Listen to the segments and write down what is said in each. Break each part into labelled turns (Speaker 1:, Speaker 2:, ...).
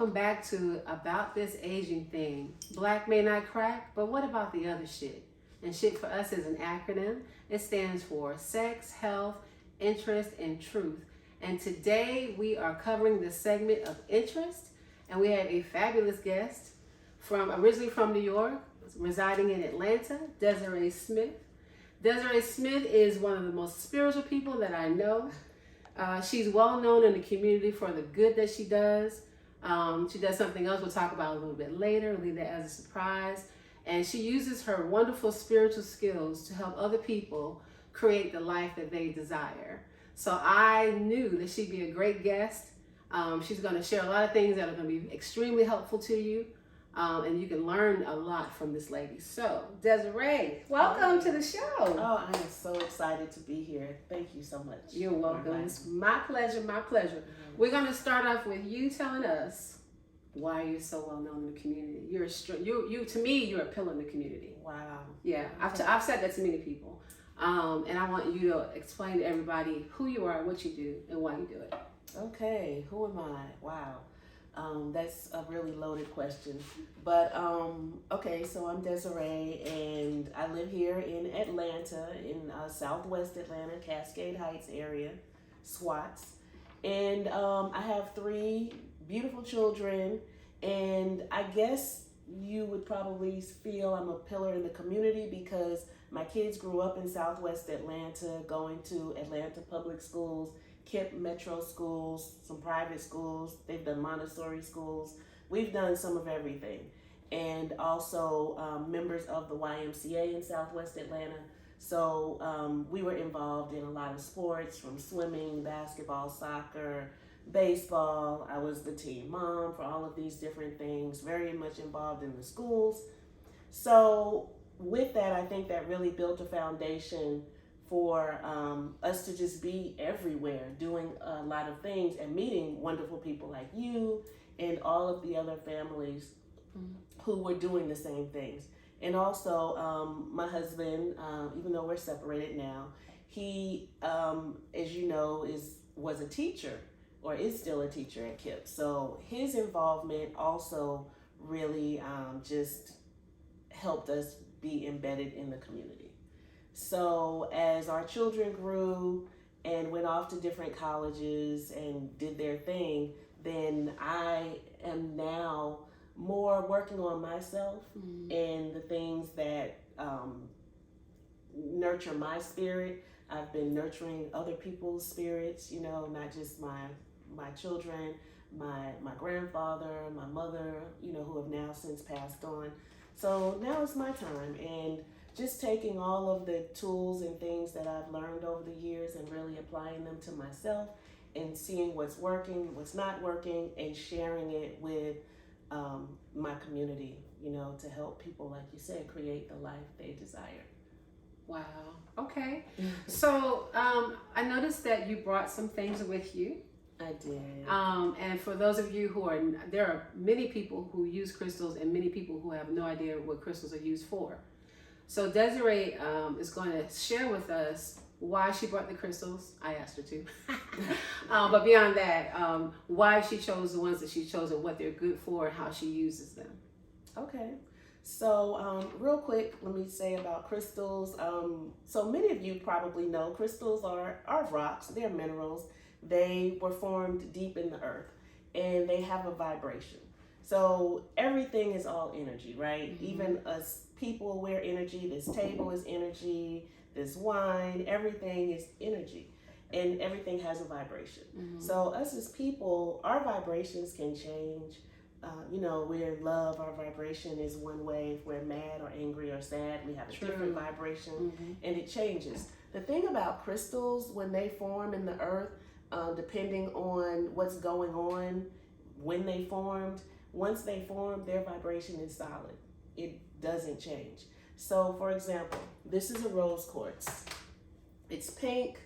Speaker 1: Welcome back to About This Aging Thing. Black may not crack, but what about the other shit? And shit for us is an acronym. It stands for sex, health, interest, and truth. And today we are covering the segment of interest. And we have a fabulous guest originally from New York, residing in Atlanta, Desiree Smith. Desiree Smith is one of the most spiritual people that I know. She's well known in the community for the good that she does. She does something else we'll talk about a little bit later, leave that as a surprise. And she uses her wonderful spiritual skills to help other people create the life that they desire. So I knew that she'd be a great guest. She's going to share a lot of things that are going to be extremely helpful to you. And you can learn a lot from this lady. So, Desiree, welcome to the show.
Speaker 2: Oh, I am so excited to be here. Thank you so much.
Speaker 1: You're welcome. It's my pleasure, my pleasure. Mm-hmm. We're going to start off with you telling us why you're so well known in the community. To me, you're a pillar in the community.
Speaker 2: Wow.
Speaker 1: Yeah, I've said that to many people. And I want you to explain to everybody who you are, what you do, and why you do it.
Speaker 2: Okay, who am I? Wow. That's a really loaded question. But, okay, so I'm Desiree, and I live here in Atlanta, in Southwest Atlanta, Cascade Heights area, SWATs. And I have 3 beautiful children, and I guess you would probably feel I'm a pillar in the community because my kids grew up in Southwest Atlanta, going to Atlanta public schools, KIPP metro schools, some private schools. They've done Montessori schools. We've done some of everything. And also members of the YMCA in Southwest Atlanta. So we were involved in a lot of sports, from swimming, basketball, soccer, baseball. I was the team mom for all of these different things, very much involved in the schools. So with that, I think that really built a foundation for us to just be everywhere, doing a lot of things and meeting wonderful people like you and all of the other families who were doing the same things. And also my husband, even though we're separated now, he, as you know, was a teacher or is still a teacher at KIPP. So his involvement also really just helped us be embedded in the community. So as our children grew and went off to different colleges and did their thing, then I am now more working on myself and the things that nurture my spirit. I've been nurturing other people's spirits, you know, not just my children, my grandfather, my mother, you know, who have now since passed on. So now it's my time, and just taking all of the tools and things that I've learned over the years and really applying them to myself and seeing what's working, what's not working, and sharing it with my community, you know, to help people, like you said, create the life they desire.
Speaker 1: Wow. Okay. So I noticed that you brought some things with you.
Speaker 2: I did.
Speaker 1: And for those of you there are many people who use crystals and many people who have no idea what crystals are used for. So Desiree is going to share with us why she brought the crystals. I asked her to. But beyond that, why she chose the ones that she chose and what they're good for and how she uses them.
Speaker 2: Okay. So real quick, let me say about crystals. So many of you probably know crystals are rocks. They're minerals. They were formed deep in the earth and they have a vibration. So everything is all energy, right? Mm-hmm. Even us people, we're energy. This table is energy. This wine, everything is energy. And everything has a vibration. Mm-hmm. So us as people, our vibrations can change. You know, we're in love, our vibration is one way. If we're mad or angry or sad, we have a different vibration, and it changes. The thing about crystals, when they form in the earth, depending on what's going on when they formed, once they form, their vibration is solid. It doesn't change. So, for example, this is a rose quartz. It's pink,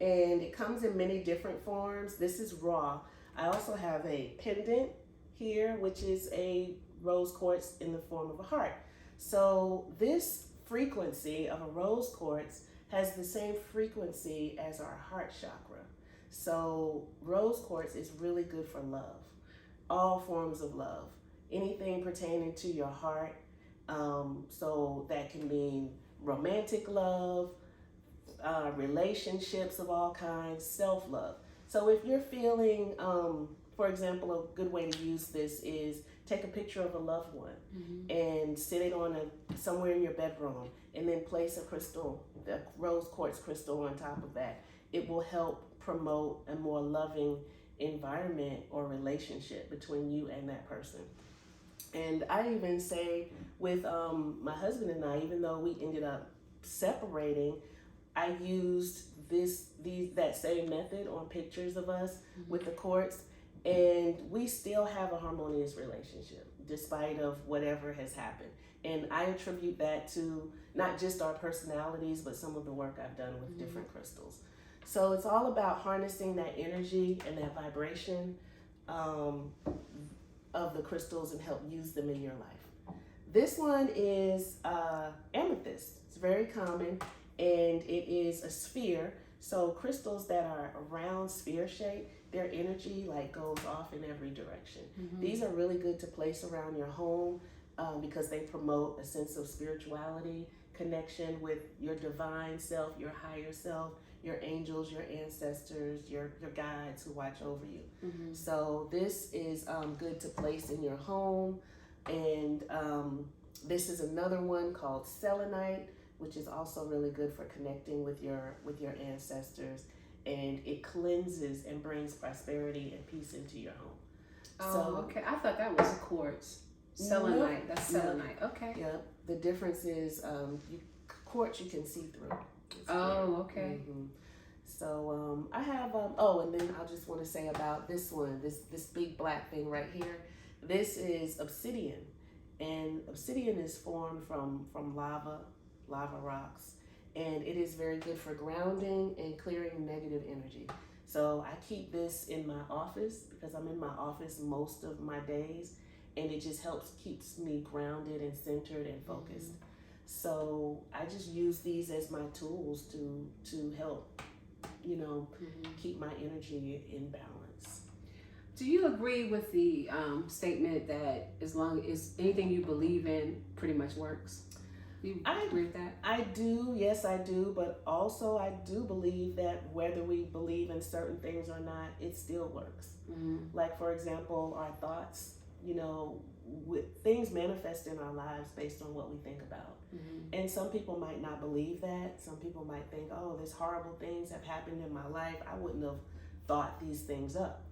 Speaker 2: and it comes in many different forms. This is raw. I also have a pendant here, which is a rose quartz in the form of a heart. So this frequency of a rose quartz has the same frequency as our heart chakra. So rose quartz is really good for love. all forms of love, anything pertaining to your heart. So that can mean romantic love, relationships of all kinds, self-love. So if you're feeling, for example, a good way to use this is take a picture of a loved one and sit it on somewhere in your bedroom, and then place a rose quartz crystal on top of that. It will help promote a more loving environment or relationship between you and that person. And I even say with my husband and I, even though we ended up separating, I used that same method on pictures of us with the quartz, and we still have a harmonious relationship despite of whatever has happened. And I attribute that to not just our personalities, but some of the work I've done with different crystals. So it's all about harnessing that energy and that vibration of the crystals and help use them in your life. This one is amethyst. It's very common, and it is a sphere. So crystals that are around sphere shape, their energy like goes off in every direction. These are really good to place around your home because they promote a sense of spirituality, connection with your divine self, your higher self, your angels, your ancestors, your guides who watch over you. So this is good to place in your home. And this is another one called selenite, which is also really good for connecting with your ancestors, and it cleanses and brings prosperity and peace into your home.
Speaker 1: Okay. I thought that was a quartz. Selenite. That's selenite. Okay.
Speaker 2: Yep. The difference is quartz you can see through.
Speaker 1: Okay.
Speaker 2: So I have and then I just want to say about this one, this big black thing right here. This is obsidian, and obsidian is formed from lava rocks, and it is very good for grounding and clearing negative energy. So I keep this in my office because I'm in my office most of my days, and it just keeps me grounded and centered and focused. So I just use these as my tools to help, keep my energy in balance.
Speaker 1: Do you agree with the statement that as long as anything you believe in pretty much works? Do you agree with that?
Speaker 2: I do, yes I do, but also I do believe that whether we believe in certain things or not, it still works. Like for example, our thoughts, things manifest in our lives based on what we think about. And some people might not believe that. Some people might think, oh, there's horrible things have happened in my life. I wouldn't have thought these things up.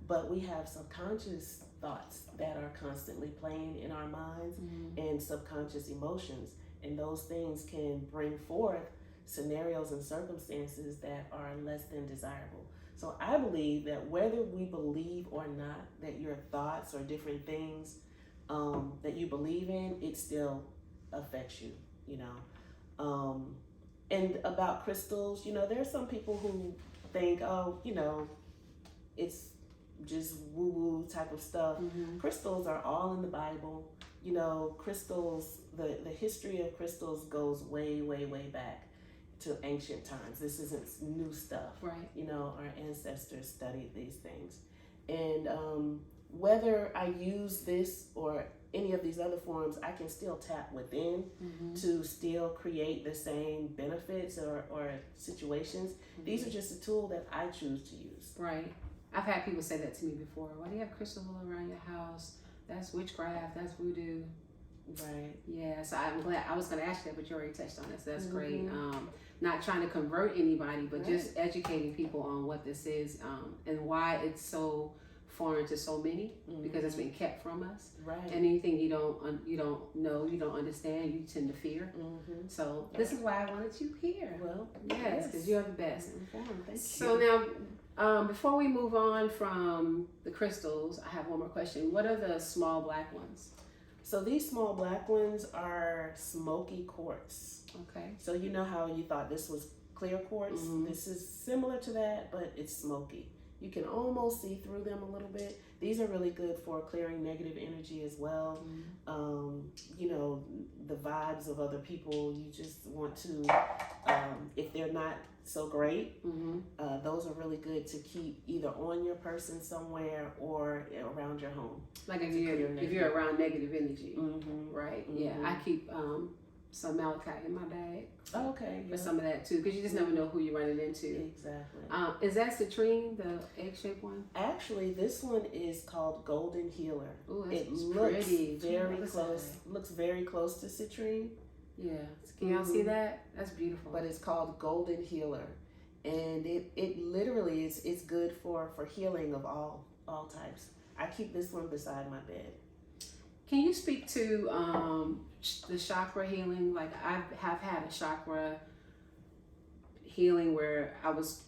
Speaker 2: But we have subconscious thoughts that are constantly playing in our minds and subconscious emotions. And those things can bring forth scenarios and circumstances that are less than desirable. So I believe that whether we believe or not that your thoughts or different things that you believe in, it still affects you, And about crystals, there are some people who think, it's just woo-woo type of stuff. Crystals are all in the Bible. Crystals, the history of crystals goes way, way, way back to ancient times. This isn't new stuff.
Speaker 1: Right.
Speaker 2: Our ancestors studied these things. And whether I use this or any of these other forms, I can still tap within to still create the same benefits or situations. These are just a tool that I choose to use.
Speaker 1: Right. I've had people say that to me before. Why do you have crystals all around your house? That's witchcraft. That's voodoo.
Speaker 2: Right.
Speaker 1: Yeah, so I'm glad. I was going to ask you that, but you already touched on it, so that's great. Not trying to convert anybody, but just educating people on what this is and why it's so foreign to so many, because it's been kept from us.
Speaker 2: Right.
Speaker 1: And anything you don't know, you don't understand, you tend to fear. So this is why I wanted you here.
Speaker 2: Well,
Speaker 1: yes, because you're the best.
Speaker 2: Thank you.
Speaker 1: So now, before we move on from the crystals, I have one more question. What are the small black ones?
Speaker 2: So these small black ones are smoky quartz.
Speaker 1: Okay.
Speaker 2: So you know how you thought this was clear quartz? This is similar to that, but it's smoky. You can almost see through them a little bit. These are really good for clearing negative energy as well. You know, the vibes of other people, you just want to, if they're not so great, those are really good to keep either on your person somewhere or around your home.
Speaker 1: Like if you're around negative energy, right? Yeah, I keep some malachite in my bag.
Speaker 2: Okay.
Speaker 1: For some of that too, because you just never know who you're running into.
Speaker 2: Exactly.
Speaker 1: Is that citrine, the egg-shaped one?
Speaker 2: Actually, this one is called Golden Healer.
Speaker 1: Ooh,
Speaker 2: it
Speaker 1: looks
Speaker 2: looks
Speaker 1: pretty.
Speaker 2: very close. Looks very close to citrine.
Speaker 1: Yeah. Can y'all see that? That's beautiful.
Speaker 2: But it's called Golden Healer, and it literally is. It's good for healing of all types. I keep this one beside my bed.
Speaker 1: Can you speak to the chakra healing? Like I have had a chakra healing where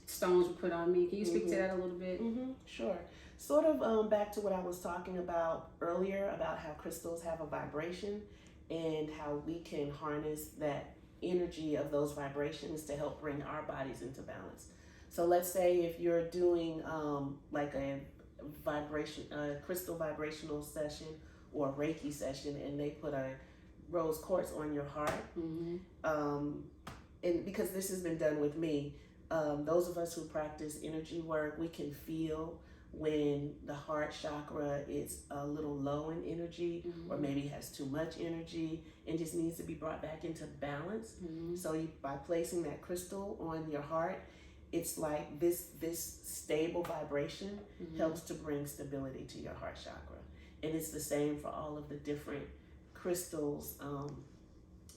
Speaker 1: stones were put on me. Can you speak to that a little bit?
Speaker 2: Sure. Sort of back to what I was talking about earlier about how crystals have a vibration and how we can harness that energy of those vibrations to help bring our bodies into balance. So let's say if you're doing like a crystal vibrational session or a Reiki session, and they put a rose quartz on your heart, and because this has been done with me, those of us who practice energy work, we can feel when the heart chakra is a little low in energy, or maybe has too much energy and just needs to be brought back into balance. So by placing that crystal on your heart, it's like this stable vibration helps to bring stability to your heart chakra. And it's the same for all of the different crystals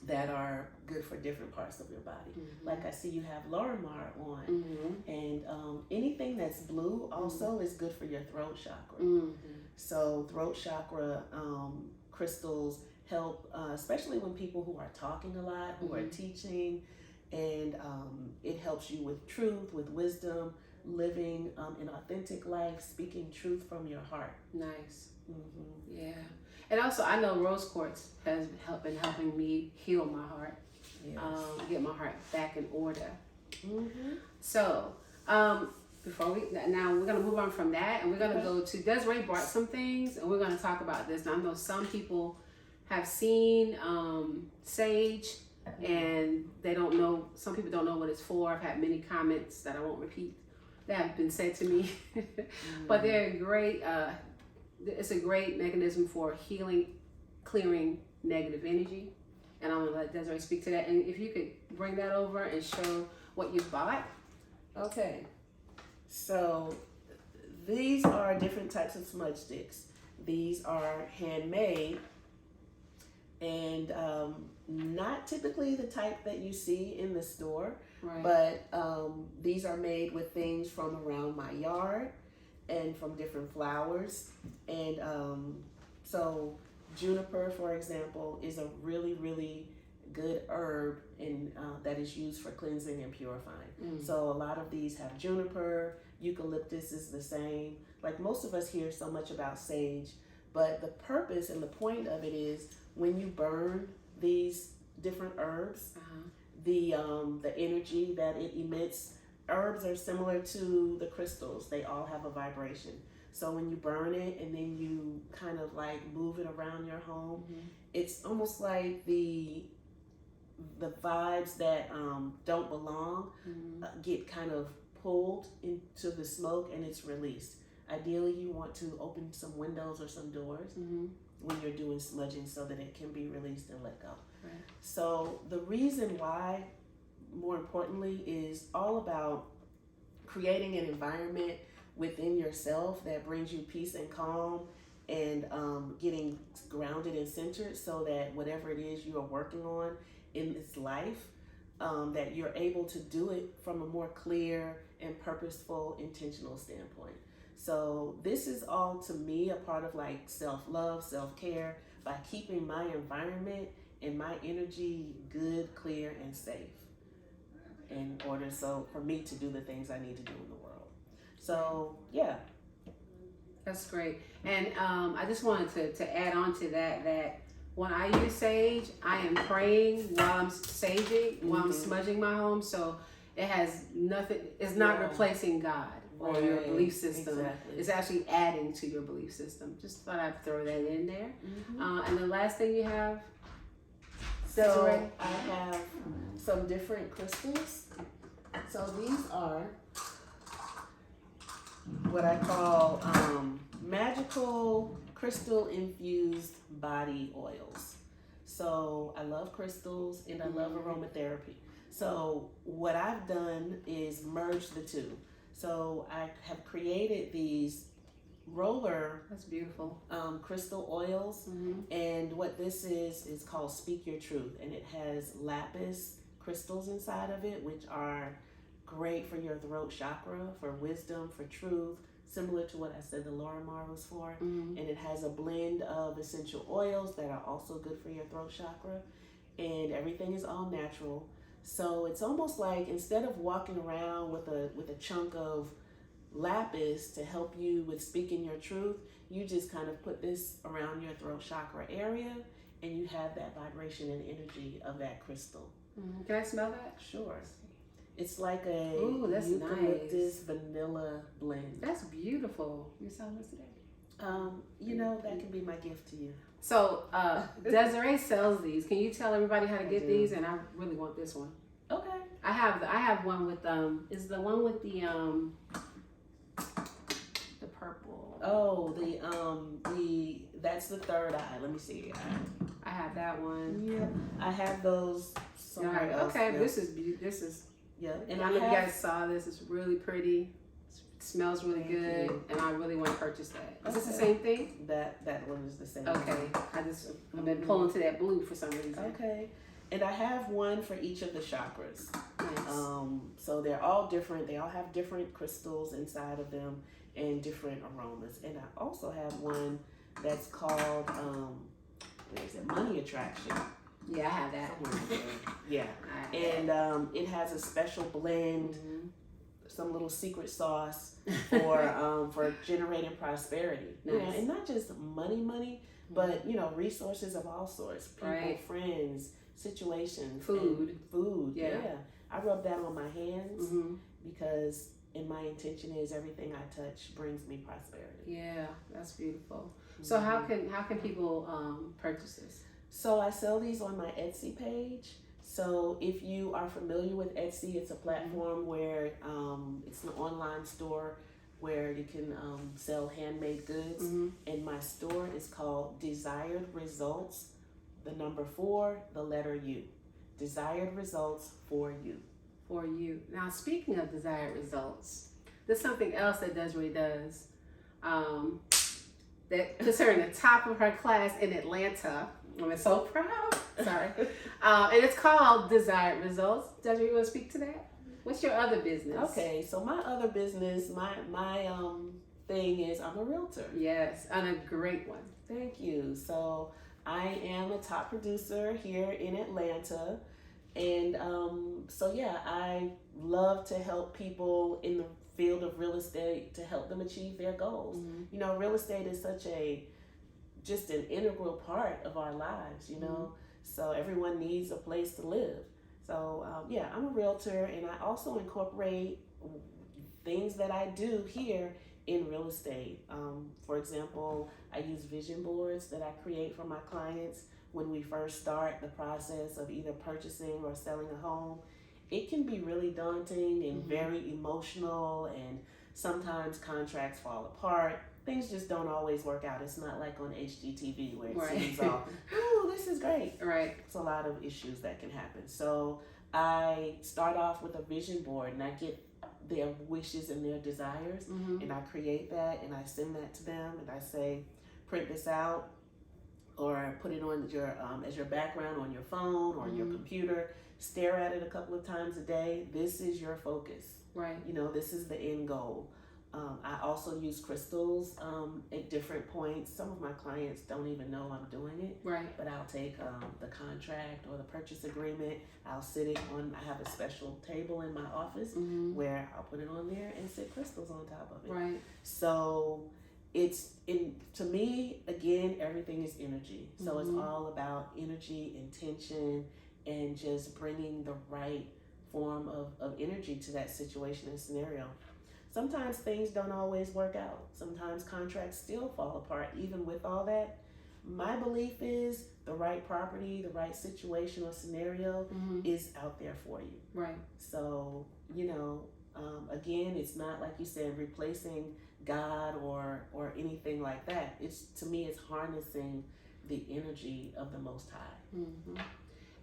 Speaker 2: that are good for different parts of your body. Like I see you have Lorimar on, and anything that's blue also is good for your throat chakra. So throat chakra crystals help, especially when people who are talking a lot, who are teaching, and it helps you with truth, with wisdom, living an authentic life, speaking truth from your heart.
Speaker 1: Nice. Yeah. And also, I know rose quartz has been helping me heal my heart, get my heart back in order. So, now we're gonna move on from that, and we're gonna go to Desiree brought some things, and we're gonna talk about this. Now, I know some people have seen sage, and they don't know. Some people don't know what it's for. I've had many comments that I won't repeat that have been said to me, but they're great. It's a great mechanism for healing, clearing negative energy. And I'm gonna let Desiree speak to that. And if you could bring that over and show what you bought.
Speaker 2: Okay. So these are different types of smudge sticks. These are handmade and not typically the type that you see in the store, but these are made with things from around my yard and from different flowers. And so juniper, for example, is a really, really good herb and that is used for cleansing and purifying. So a lot of these have juniper. Eucalyptus is the same. Like most of us hear so much about sage, but the purpose and the point of it is when you burn these different herbs, the energy that it emits. Herbs are similar to the crystals. They all have a vibration. So when you burn it and then you kind of like move it around your home, it's almost like the vibes that don't belong get kind of pulled into the smoke and it's released. Ideally, you want to open some windows or some doors when you're doing smudging so that it can be released and let go. So the reason why, more importantly, is all about creating an environment within yourself that brings you peace and calm and getting grounded and centered so that whatever it is you are working on in this life, that you're able to do it from a more clear and purposeful, intentional standpoint. So this is all, to me, a part of like self-love, self-care, by keeping my environment and my energy good, clear, and safe in order for me to do the things I need to do in the world. So, yeah.
Speaker 1: That's great. And I just wanted to add on to that when I use sage, I am praying while I'm saging, while I'm smudging my home. So it has nothing, it's not replacing God. or your
Speaker 2: Right.
Speaker 1: belief system.
Speaker 2: Exactly.
Speaker 1: It's actually adding to your belief system. Just thought I'd throw that in there.
Speaker 2: Mhm.
Speaker 1: And the last thing you have,
Speaker 2: So
Speaker 1: Desiree?
Speaker 2: I have some different crystals. So these are what I call magical crystal infused body oils. So I love crystals and I love aromatherapy. So what I've done is merge the two. So I have created these roller
Speaker 1: That's beautiful.
Speaker 2: crystal oils, and what this is called Speak Your Truth, and it has lapis crystals inside of it, which are great for your throat chakra, for wisdom, for truth, similar to what I said the Lorimar was for. And it has a blend of essential oils that are also good for your throat chakra, and everything is all natural. So it's almost like instead of walking around with a chunk of lapis to help you with speaking your truth, you just kind of put this around your throat chakra area, and you have that vibration and energy of that crystal.
Speaker 1: Can I smell that?
Speaker 2: Sure. It's like a
Speaker 1: Ooh, that's
Speaker 2: eucalyptus vanilla blend.
Speaker 1: That's beautiful. You saw this today?
Speaker 2: You know, that can be my gift to you.
Speaker 1: So, Desiree sells these. Can you tell everybody how to get
Speaker 2: do.
Speaker 1: these? And I really want this one.
Speaker 2: Okay.
Speaker 1: I have one with is the one with the purple.
Speaker 2: Oh, that's the third eye. Let me see.
Speaker 1: I have that one.
Speaker 2: Yeah, I have those somewhere else.
Speaker 1: Okay,
Speaker 2: Yeah.
Speaker 1: this is
Speaker 2: Yeah,
Speaker 1: and I don't know if you guys saw this. It's really pretty. It smells really good, and I really want to purchase that. Is this the same thing?
Speaker 2: That one is the same.
Speaker 1: Okay, I've been pulling to that blue for some reason.
Speaker 2: Okay, and I have one for each of the chakras.
Speaker 1: Nice.
Speaker 2: So they're all different. They all have different crystals inside of them and different aromas. And I also have one that's called what is it? Money Attraction.
Speaker 1: Yeah, I have that.
Speaker 2: Yeah, and it has a special blend, some little secret sauce for generating prosperity.
Speaker 1: Nice.
Speaker 2: You know, and not just money, but you know, resources of all sorts, people, friends, situations, food. Yeah. I rub that on my hands because, and my intention is everything I touch brings me prosperity.
Speaker 1: Yeah, that's beautiful. So how can people purchase this?
Speaker 2: So I sell these on my Etsy page. So if you are familiar with Etsy, it's a platform where it's an online store where you can sell handmade goods. And my store is called Desired Results, the number 4, the letter U. Desired Results for you.
Speaker 1: For you. Now, speaking of desired results, there's something else that Desiree does that puts her in the top of her class in Atlanta. I'm so proud. Sorry. And it's called Desired Results. Desiree, you want to speak to that? What's your other business?
Speaker 2: Okay, so my other business, my thing is I'm a realtor.
Speaker 1: Yes, and a great one.
Speaker 2: Thank you. So I am a top producer here in Atlanta. And so yeah, I love to help people in the field of real estate to help them achieve their goals. You know, real estate is such just an integral part of our lives, you know, so everyone needs a place to live. So yeah, I'm a realtor, and I also incorporate things that I do here in real estate. For example, I use vision boards that I create for my clients when we first start the process of either purchasing or selling a home. It can be really daunting and very emotional, and sometimes contracts fall apart. Things just don't always work out. It's not like on HGTV where it seems all, ooh, this is great.
Speaker 1: Right.
Speaker 2: It's a lot of issues that can happen. So I start off with a vision board, and I get their wishes and their desires, and I create that, and I send that to them, and I say, print this out, or put it on your as your background on your phone or your computer. Stare at it a couple of times a day. This is your focus.
Speaker 1: Right.
Speaker 2: You know, this is the end goal. I also use crystals at different points. Some of my clients don't even know I'm doing it.
Speaker 1: Right.
Speaker 2: But I'll take the contract or the purchase agreement. I'll sit it on, I have a special table in my office where I'll put it on there and sit crystals on top of it.
Speaker 1: Right.
Speaker 2: So to me, again, everything is energy. So it's all about energy, intention, and just bringing the right form of energy to that situation and scenario. sometimes things don't always work out. Sometimes contracts still fall apart. Even with all that, my belief is the right property, the right situation or scenario is out there for you.
Speaker 1: Right.
Speaker 2: So, again, it's not like you said replacing God or anything like that. To me, it's harnessing the energy of the Most High.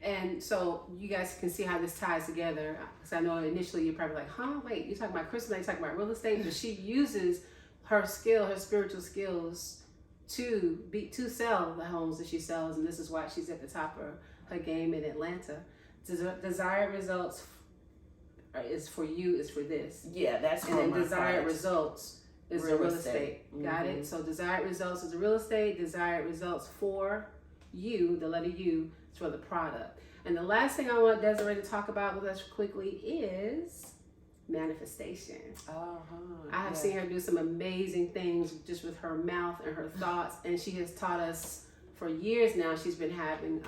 Speaker 1: And so you guys can see how this ties together. Because I know initially you're probably like, wait, you're talking about crystal, you're talking about real estate, but she uses her spiritual skills to sell the homes that she sells, and this is why she's at the top of her game in Atlanta. Desired results is for you, is for this.
Speaker 2: Yeah, that's
Speaker 1: and then desired results is the real estate. Got it?
Speaker 2: Mm-hmm.
Speaker 1: So desired results is the real estate, desired results for you, the letter U, is for the product. And the last thing I want Desiree to talk about with us quickly is manifestation. I have seen her do some amazing things just with her mouth and her thoughts, and she has taught us for years now. She's been having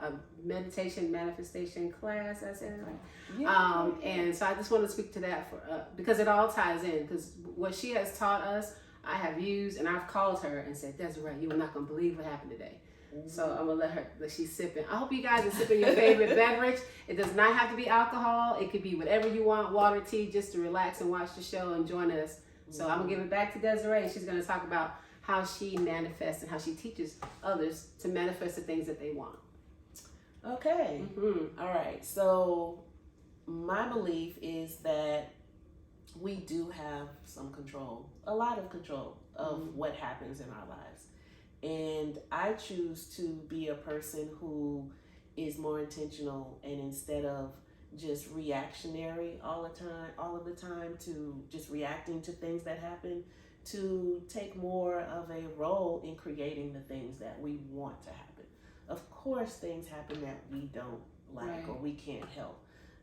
Speaker 1: a meditation manifestation class. I said right. And so I just want to speak to that for because it all ties in. Because what she has taught us, I have used, and I've called her and said, Desiree, you are not gonna believe what happened today. So I'm gonna let her. She's sipping. I hope you guys are sipping your favorite beverage. It does not have to be alcohol. It could be whatever you want. Water, tea, just to relax and watch the show and join us. So I'm gonna give it back to Desiree. She's gonna talk about how she manifests and how she teaches others to manifest the things that they want.
Speaker 2: Okay. All right. So my belief is that we do have some control, a lot of control of what happens in our lives. And I choose to be a person who is more intentional, and instead of just reactionary all of the time to just reacting to things that happen, to take more of a role in creating the things that we want to happen. Of course, things happen that we don't like or we can't help,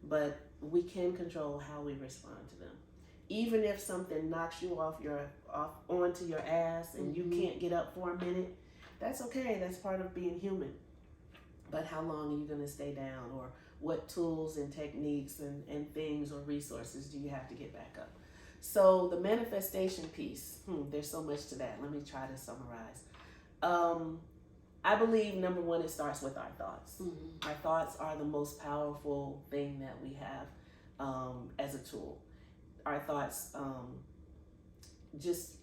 Speaker 2: but we can control how we respond to them. Even if something knocks you off onto your ass and you can't get up for a minute, that's okay. That's part of being human. But how long are you going to stay down? Or what tools and techniques and things or resources do you have to get back up? So the manifestation piece, there's so much to that. Let me try to summarize. I believe, number one, it starts with our thoughts. Our thoughts are the most powerful thing that we have as a tool. Our thoughts just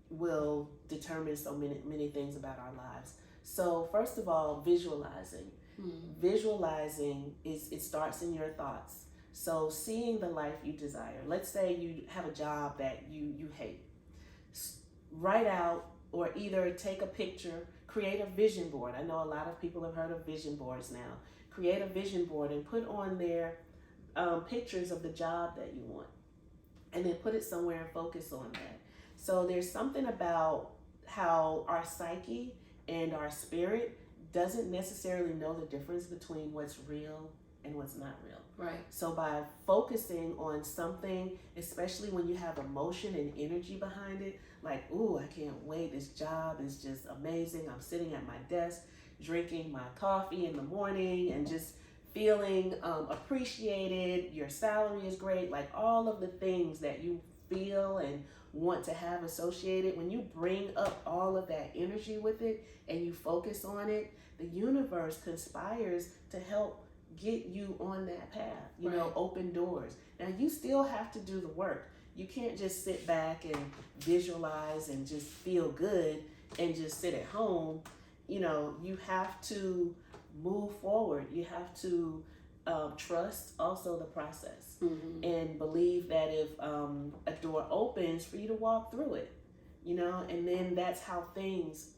Speaker 2: will determine so many things about our lives. So first of all, visualizing. Visualizing it starts in your thoughts. So seeing the life you desire. Let's say you have a job that you hate. Write out, or either take a picture, create a vision board. I know a lot of people have heard of vision boards now. Create a vision board and put on there pictures of the job that you want. And then put it somewhere and focus on that. So there's something about how our psyche and our spirit doesn't necessarily know the difference between what's real and what's not real.
Speaker 1: Right.
Speaker 2: So by focusing on something, especially when you have emotion and energy behind it, like, ooh, I can't wait, this job is just amazing. I'm sitting at my desk, drinking my coffee in the morning and just feeling appreciated, your salary is great, like all of the things that you feel and want to have associated. When you bring up all of that energy with it and you focus on it, the universe conspires to help get you on that path, you know, open doors. Now you still have to do the work. You can't just sit back and visualize and just feel good and just sit at home. You know, you have to move forward. You have to trust also the process and believe that if a door opens, for you to walk through it, you know, and then that's how things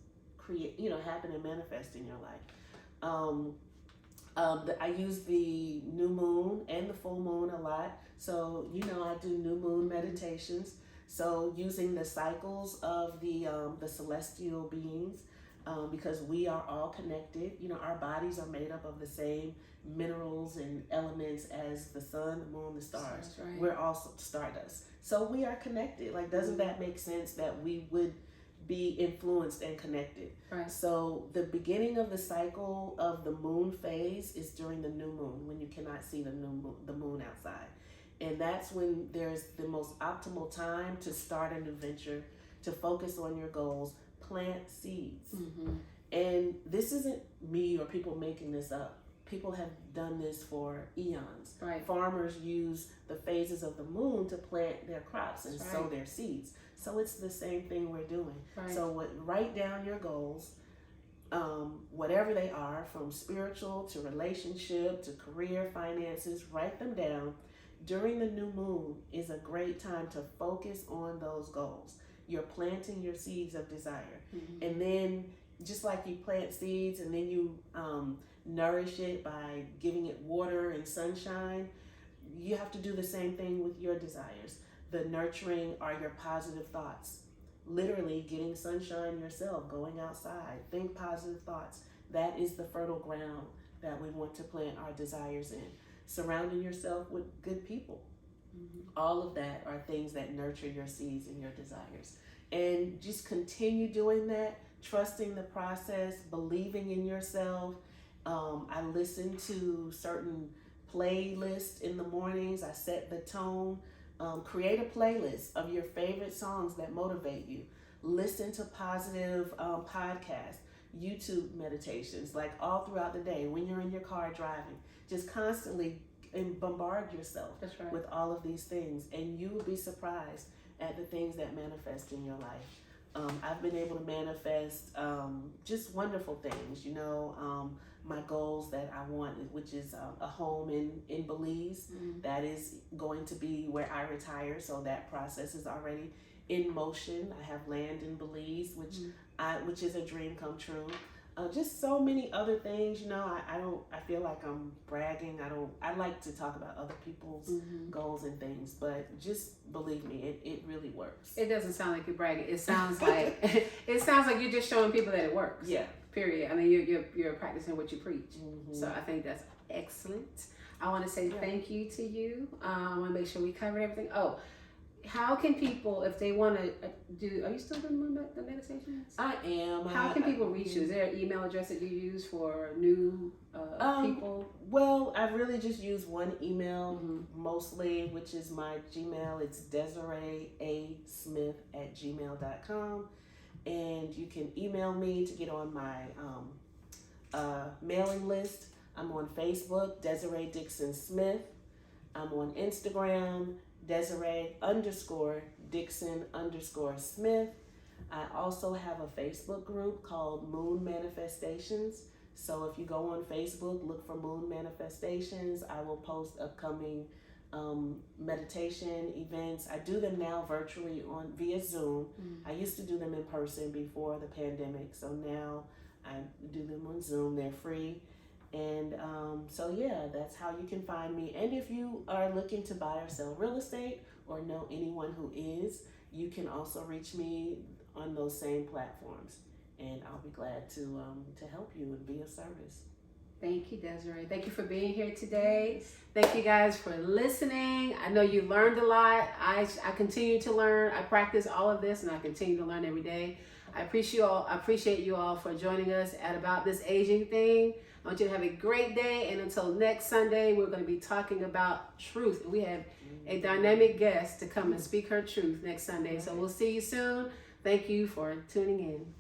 Speaker 2: happen and manifest in your life. I use the new moon and the full moon a lot. So, I do new moon meditations. So using the cycles of the celestial beings, because we are all connected. Our bodies are made up of the same minerals and elements as the sun, the moon, the stars.
Speaker 1: Right.
Speaker 2: We're also stardust. So we are connected. Like, doesn't that make sense that we would be influenced and connected?
Speaker 1: Right.
Speaker 2: So the beginning of the cycle of the moon phase is during the new moon, when you cannot see the moon outside. And that's when there's the most optimal time to start a new venture, to focus on your goals, plant seeds. And this isn't me or people making this up. People have done this for eons.
Speaker 1: Right.
Speaker 2: Farmers use the phases of the moon to plant their crops and sow their seeds. So it's the same thing we're doing.
Speaker 1: Right.
Speaker 2: So write down your goals, whatever they are, from spiritual to relationship to career, finances, write them down. During the new moon is a great time to focus on those goals. You're planting your seeds of desire. And then just like you plant seeds and then you nourish it by giving it water and sunshine, you have to do the same thing with your desires. The nurturing are your positive thoughts. Literally getting sunshine yourself, going outside, think positive thoughts. That is the fertile ground that we want to plant our desires in. Surrounding yourself with good people. All of that are things that nurture your seeds and your desires. And just continue doing that, trusting the process, believing in yourself. I listen to certain playlists in the mornings. I set the tone. Create a playlist of your favorite songs that motivate you. Listen to positive podcasts, YouTube meditations, like all throughout the day when you're in your car driving. Just constantly bombard yourself with all of these things, and you will be surprised at the things that manifest in your life. I've been able to manifest just wonderful things, my goals that I want, which is a home in Belize. That is going to be where I retire, so that process is already in motion. I have land in Belize, which is a dream come true. Just so many other things, I feel like I'm bragging. I like to talk about other people's goals and things, but just believe me, it really works.
Speaker 1: It doesn't sound like you're bragging. It sounds like you're just showing people that it works.
Speaker 2: Yeah.
Speaker 1: Period. I mean, you're practicing what you preach. So I think that's excellent. I want to say thank you to you. I want to make sure we covered everything. Oh, how can people, if they want to do, are you still doing the meditations?
Speaker 2: I am.
Speaker 1: How can people reach you? Is there an email address that you use for new people?
Speaker 2: Well, I really just use one email mostly, which is my Gmail. It's DesireeASmith@gmail.com. And you can email me to get on my mailing list. I'm on Facebook, Desiree Dixon Smith. I'm on Instagram, Desiree_Dixon_Smith. I also have a Facebook group called Moon Manifestations. So if you go on Facebook, look for Moon Manifestations. I will post upcoming meditation events. I do them now virtually via Zoom. I used to do them in person before the pandemic, so now I do them on Zoom. They're free. And so that's how you can find me. And if you are looking to buy or sell real estate or know anyone who is, you can also reach me on those same platforms, and I'll be glad to help you and be of service.
Speaker 1: Thank you, Desiree. Thank you for being here today. Thank you guys for listening. I know you learned a lot. I continue to learn. I practice all of this, and I continue to learn every day. I appreciate you all for joining us at About This Aging Thing. I want you to have a great day, and until next Sunday, we're going to be talking about truth. We have a dynamic guest to come and speak her truth next Sunday. So we'll see you soon. Thank you for tuning in.